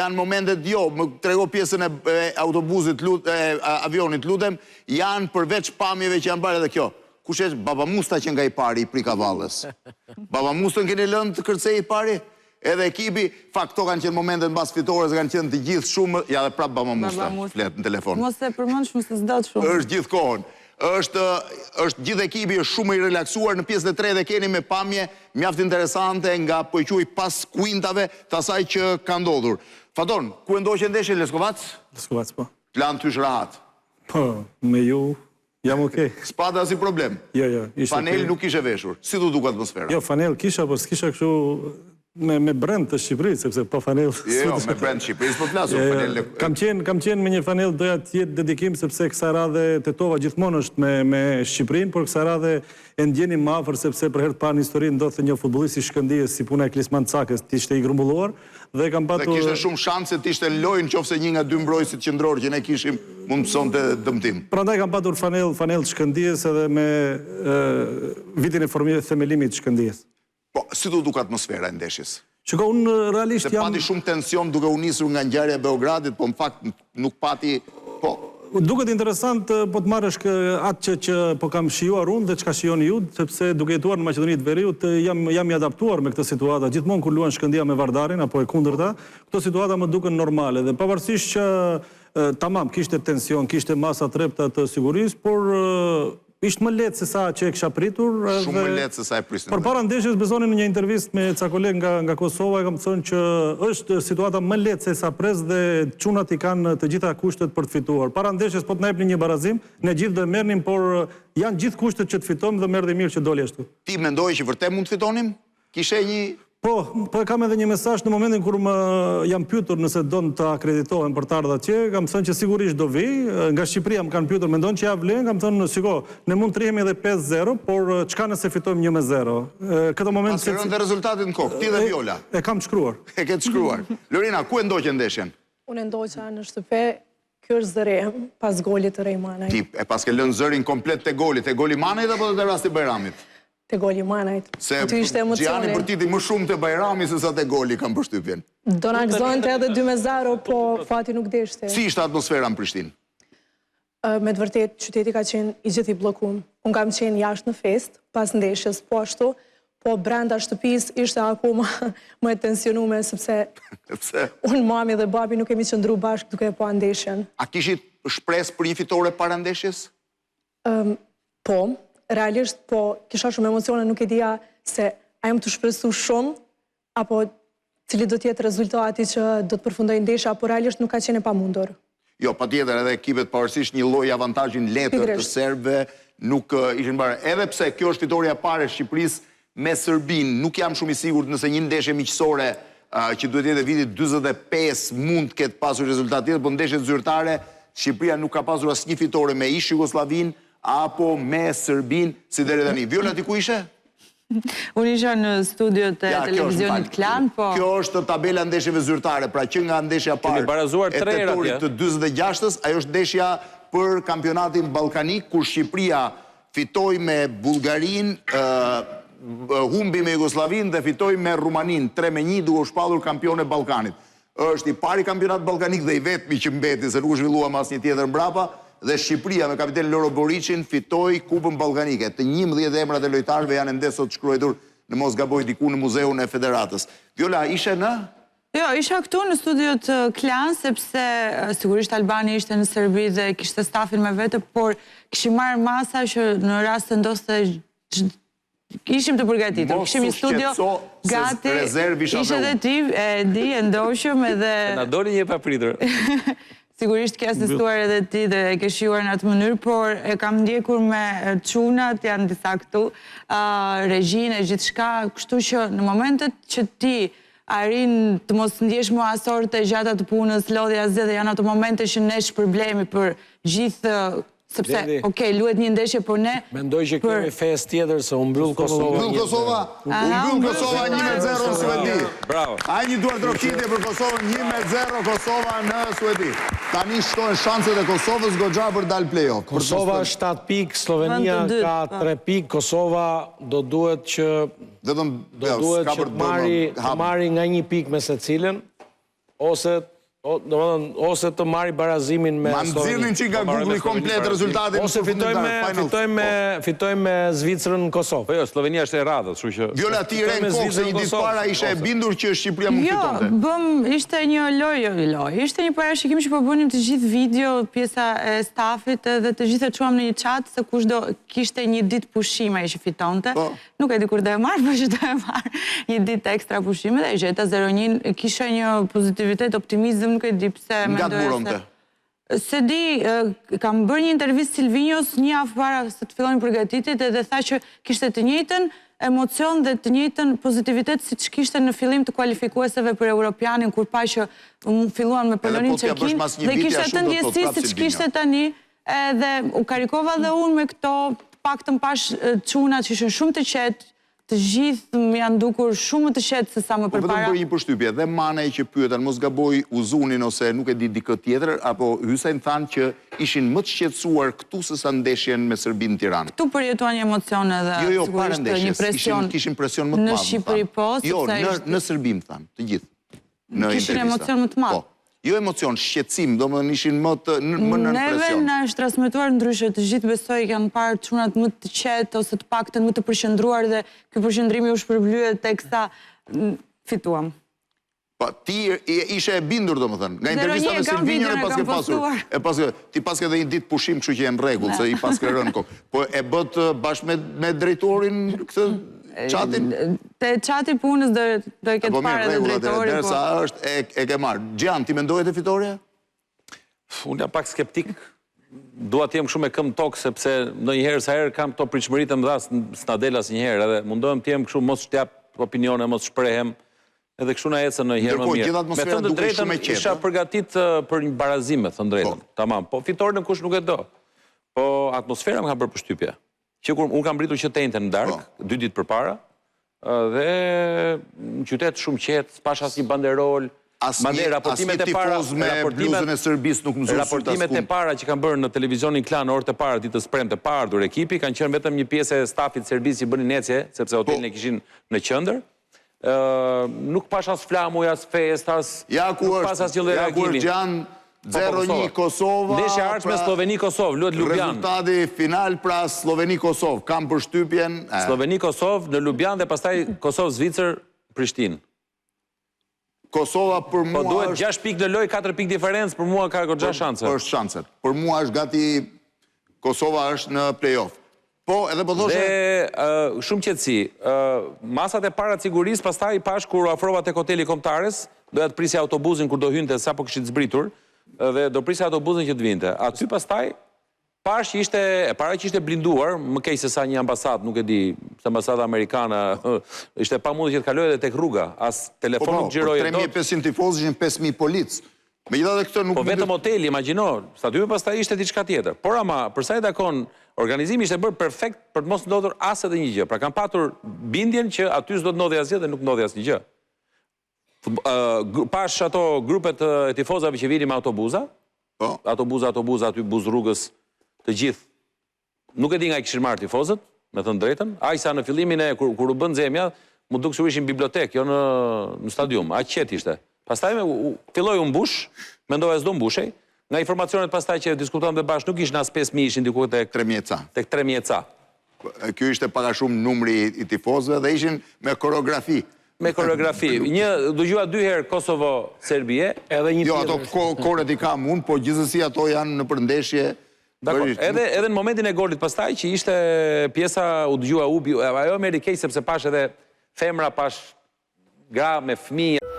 janë momentet më trego pjesën e autobusit, avionit, lutem, janë përveç pamjeve që janë barë edhe kjo. Kush është Baba Musta që nga i pari i Prikavallës? Baba Mustën keni lënë të kërcej i pari? Edhe ekipi, këto kanë qenë momentet mbas fitores, kanë qenë të gjithë shumë, ja dhe prapë Baba Musta, flet në telefon. Mos e përmend shumë se s'do të shumë. Është gjithë kohën. Është gjithë ekipi është shumë i relaksuar, në pjesën e tretë keni me pamje mjaft interesante nga po i quaj pas kuintave të asaj që ka ndodhur. Faton, ku e ndoqe ndeshje Leskovac? Leskovac, po. Plan tysh rahat. Po, me ju jam okej. S'pata asnjë problem. Jo, ishte. Fanel nuk kishe veshur. Si do duk atmosfera? Jo, fanel kisha, por s'kisha kështu me brend të Shqipërisë, sepse po fanel... Jo, me brend të Shqipërisë po flasur. Kam qenë me një fanel doja të jetë dedikim, sepse kësa radhe Tetova gjithmonë është me Shqipërinë, por kësa radhe e ndjenim më afër, sepse për herë të parë në histori ndodhte një futbollist i Shkëndijës si puna e Klisman Cakës, të ishte i grumbulluar, dhe kam patur... Dhe kishte shumë shanse të ishte lojë nëse një nga dy mbrojtësit qendror që ne kishim mund mësonte dëmtim. Prandaj kam patur fanel të Shkëndijës edhe me vitin e themelimit të Shkëndijës. Po, si do duk atmosfera e ndeshjes? Shiko, unë realisht jam... Se pati shumë tension duke u nisur nga ngjarja e Beogradit, po në fakt nuk pati... Po... Duket interesant po të marrësh atë që po kam shijuar unë dhe çka shijoni ju, sepse duke jetuar në Maqedoninë të Veriut jam i adaptuar me këtë situatë. Gjithmonë kur luan Shkëndija me Vardarin apo e kundërta, këto situata më duken normale dhe pavarësisht që tamam kishte tension, kishte masa trepta të sigurisë, por ishte më lehtë se sa që e kisha pritur. Shumë më lehtë se sa e prisnin. Por para ndeshjes besonin në një intervistë me ca kolegë nga Kosova, kam thënë që është situata më lehtë se sa pres dhe çunat i kanë të gjitha kushtet për të fituar. Para ndeshjes po të na jepni një barazim, ne gjithë do e merrnim, por janë gjithë kushtet që të fitojmë dhe merrni mirë që doli ashtu. Ti mendoje që vërtet mund të fitonim? Kishe një... Po e kam edhe një mesazh në momentin kur më jam pyetur nëse do të akreditohem për të ardhur atje, kam thënë që sigurisht do vi, nga Shqipëria më kanë pyetur, mendon që ja vlen, kam thënë, shiko, ne mund të rrihemi edhe 5-0, por çka nëse fitojmë 1-0? Këtë moment se rënë rezultatin në kokë, ti dhe Viola. E kam shkruar. E ke shkruar. Lorina, ku e ndoqe ndeshjen? Unë e ndoqa në shtëpi, kjo është zëri pas golit të Rejmanaj. Ti e pas ke lënë zërin komplet te goli Manajt apo te rasti Bajramit? Te goli Manajt. Se Gjani përtiti më shumë te Bajrami se sa te goli kam përshtypjen. Do na gëzonte edhe 2-0, po fati nuk deshte. Si ishte atmosfera në Prishtinë? Me të vërtet, qyteti ka qenë i gjithë i bllokuar. Unë kam qenë jashtë në fest, pas ndeshjes, po ashtu, po brenda shtëpisë ishte akoma më e tensionuar sepse unë, mami dhe babi nuk kemi qëndruar bashkë duke pa ndeshjen. A kishit shpresë për një fitore para ndeshjes? Po. Realisht, po, kisha shumë emocione, nuk e dija se a jam të shpresu shumë, apo cili do tjetë rezultati që do të përfundoj ndeshja, apo realisht nuk ka qenë e pamundur. Jo, pa tjetër edhe ekipet pavarësisht një lloj avantazhin letër të serbëve, nuk ishin barë. Edhe pse kjo është fitoria e parë e Shqipërisë me Serbinë, nuk jam shumë i sigurt nëse një ndeshje miqësore që duhet jetë vitit 45 mund të ketë pasur rezultat tjetër, por ndeshjet zyrtare Shqipëria nuk ka pasur asnjë fitore me ish Jugosllavinë apo me Serbinë si deri tani. Viola, ti ku ishe? Unë isha në studiot e televizionit Klan, po... Kjo është tabela ndeshjeve zyrtare, pra që nga ndeshja parë e tetorit të 46-ës, ajo është ndeshja për kampionatin ballkanik, kur Shqipëria fitoi me Bullgarin, humbi me Jugosllavinë dhe fitoi me Rumaninë 3-1 duke u shpallur kampion e Ballkanit. Është i pari kampionat ballkanik dhe i vetmi që mbeti, se nuk u zhvillua më asnjë tjetër mbrapa. Dhe Shqipëria me kapiten Loro Boricin fitoi Kupën Ballkanike. Të 11 emrat e lojtarëve janë ende sot shkruar në mos gaboj diku në muzeun e Federatës. Viola, ishe në? Jo, isha këtu në studiot Klan, sepse sigurisht Albani ishte në Serbi dhe kishte stafin me vete, por kishim marrë masa që në rast të ndoshte ishim të përgatitur. Kishim një studio gati, ishe dhe ti, e di, e ndoshëm edhe... Na doli një papritur. Sigurisht ke asistuar edhe ti dhe e ke shijuar në atë mënyrë, por e kam ndjekur me çunat, janë disa këtu, regjinë e gjithçka, kështu që në momentet që ti arrin të mos ndjesh më asorte gjatë atë punës, lodhja zë dhe janë ato momente që ne shpërblemi për gjithë, sepse, okej, luhet një ndeshje, por ne... Mendoj që kemi fest tjetër se u mbyll Kosova. U mbyll Kosova 1-0 në Suedi. Bravo. Ai një duar trokitje për Kosovën 1-0 Kosova në Suedi. Tani shtohen shanset e Kosovës goxha për dal play-off. Kosova 7 pikë, Slovenia ka 3 pikë, Kosova do duhet që marri nga 1 pikë me secilën. ose të marri barazimin me Ma nëzirnin që nga Google komplet rezultatin ose fitoj me Zvicrën në Kosovë. Po jo, Slovenia është e radhët, kështu që... Vjolla, ti re në kokë se një ditë para ishe e bindur që Shqipëria mund fitonte. Jo, ishte një loj, ishte një parashikim që po bënim të gjithë video, pjesa e stafit dhe të gjithë e quam në një chat se kush do kishte një ditë pushime që fitonte. Nuk e di kur do e marrë, po që do e marrë një ditë ekstra pushime dhe e gjeta 0-1, kisha një pozitivitet, optimizm, nuk e di pse mendoja se di, kam bërë një intervistë Silvinjos një javë para se të fillonin përgatitit edhe tha që kishte të njëjtën emocion dhe të njëjtën pozitivitet si që kishte në fillim të kualifikueseve për Europianin kur pa që filluan me Polonin Çekin dhe kishte të ndjesi si që kishte tani edhe u karikova dhe unë me këto pak të mpash çuna që ishin shumë të qetë, të gjithë më janë dukur shumë të qetë se sa më përpara. Vetëm për një përshtypje, dhe Manej që pyetën, mos gaboj Uzunin ose nuk e di dikë tjetër, apo Hysen thanë që ishin më të shqetësuar këtu se sa ndeshjen me Serbinë në Tiranë. Këtu përjetuan një emocione dhe sigurisht një presion. Kishin presion më të madh. Në Shqipëri po, jo, në Serbinë thanë, të gjithë. Kishin emocion më të madh. Jo emocion, shqetësim, do më ishin më në presion. Neve në është transmituar ndryshe, të gjithë besoj kanë parë çunat më të qetë ose të paktën më të përqendruar dhe ky përqendrimi u shpërblye teksa fituam. Po ti ishe e bindur domethënë, nga intervista me Silvinjën e paske pasur. Ti paske edhe një ditë pushim, kështu që janë rregull, se i paske rënë kokë. Po e bët bashkë me drejtorin këtë qatin? Te qati punës do e këtë pare dhe drejtori. Dersa është e ke marrë. Gjan, ti mendojë të fitoria? Unë jam pak skeptik. Dua të jem shumë me këmbë tokë, sepse ndonjëherë sa herë kam to pritshmëritë më dha s'na del asnjëherë, edhe mundohem të jem kështu mos shtjap opinione, mos shprehem. Edhe kështu na ecën ndonjëherë më mirë. Me thënë të drejtën, isha përgatit për një barazim, me thënë drejtën. Tamam, po fitorin kush nuk e do. Po atmosfera më ka bërë përshtypje. Që kur unë kam britur që tente në darkë, 2 ditë përpara, dhe në qytet shumë qetë, s'pash asnjë banderol, raportimet e para me bluzën e Serbisë nuk mëson. Raportimet e para që kanë bërë në televizionin Klan orët e para ditës premte pa ardhur ekipi, kanë qenë vetëm një pjesë e stafit serbisë që bënin ecje, sepse hotelin e kishin në qendër. Nuk pash as flamuj, as fest, as nuk pas as gjë reagimi. 0-1 Kosova. Ndeshja ardhshme Sloveni-Kosovë, luhet Ljubljan. Rezultati final pra Sloveni-Kosovë. Kam përshtypjen. Sloveni-Kosovë në Ljubljan dhe pastaj Kosovë-Zvicër Prishtinë. Kosova për mua është... Po duhet 6 pikë në lojë, 4 pikë diferencë, për mua ka goxha shanse. Është shanset. Për mua është gati Kosova është në play-off. Po, edhe po thoshe... Dhe shumë qetësi. Masat e para të sigurisë, pastaj pash kur afrova tek hoteli kombëtares, doja të prisja autobusin kur do hynte sapo kishit zbritur, dhe do prisja autobusin që të vinte. Aty pastaj pash që ishte, e para që ishte blinduar, më keq se sa një ambasadë, nuk e di, se ambasada amerikane ishte pamundur që të kalojë edhe tek rruga, as telefon nuk xhiroje dot. Po, 3500 tifozë ishin 5000 polic. Megjithatë këtë nuk... Po vetëm hoteli, imagjino, stadyumi pastaj ishte diçka tjetër. Por ama, për sa i takon, organizimi ishte bërë perfekt për të mos ndodhur as edhe një gjë. Pra kanë patur bindjen që aty s'do të ndodhi asgjë dhe nuk ndodhi asnjë gjë. Pash ato grupet e tifozave që vinin me autobuza, autobuza aty buz rrugës të gjithë. Nuk e di nga i kishin marrë tifozët, me thënë drejtën. Ajsa në fillimin e kur u bën zemja, mu duk se u ishin bibliotek, jo në stadium. Aq qet ishte. Pastaj filloi u mbush, mendova s'do mbushej. Nga informacionet pastaj që diskutuam dhe bashkë, nuk ishin as 5000, ishin diku tek 3000 ca. Tek 3000 ca. Kjo ishte pak a shumë numri i tifozëve dhe ishin me koreografi. Me koreografi. Dëgjova 2 herë Kosovo-Serbie, edhe një tjetër. Jo, ato koret i kam unë, po gjithsesi ato janë në përndeshje. Dakor, edhe në momentin e golit pastaj që ishte pjesa u dëgjua ubi, ajo merri keq sepse pash edhe femra, pash gra me fëmijë.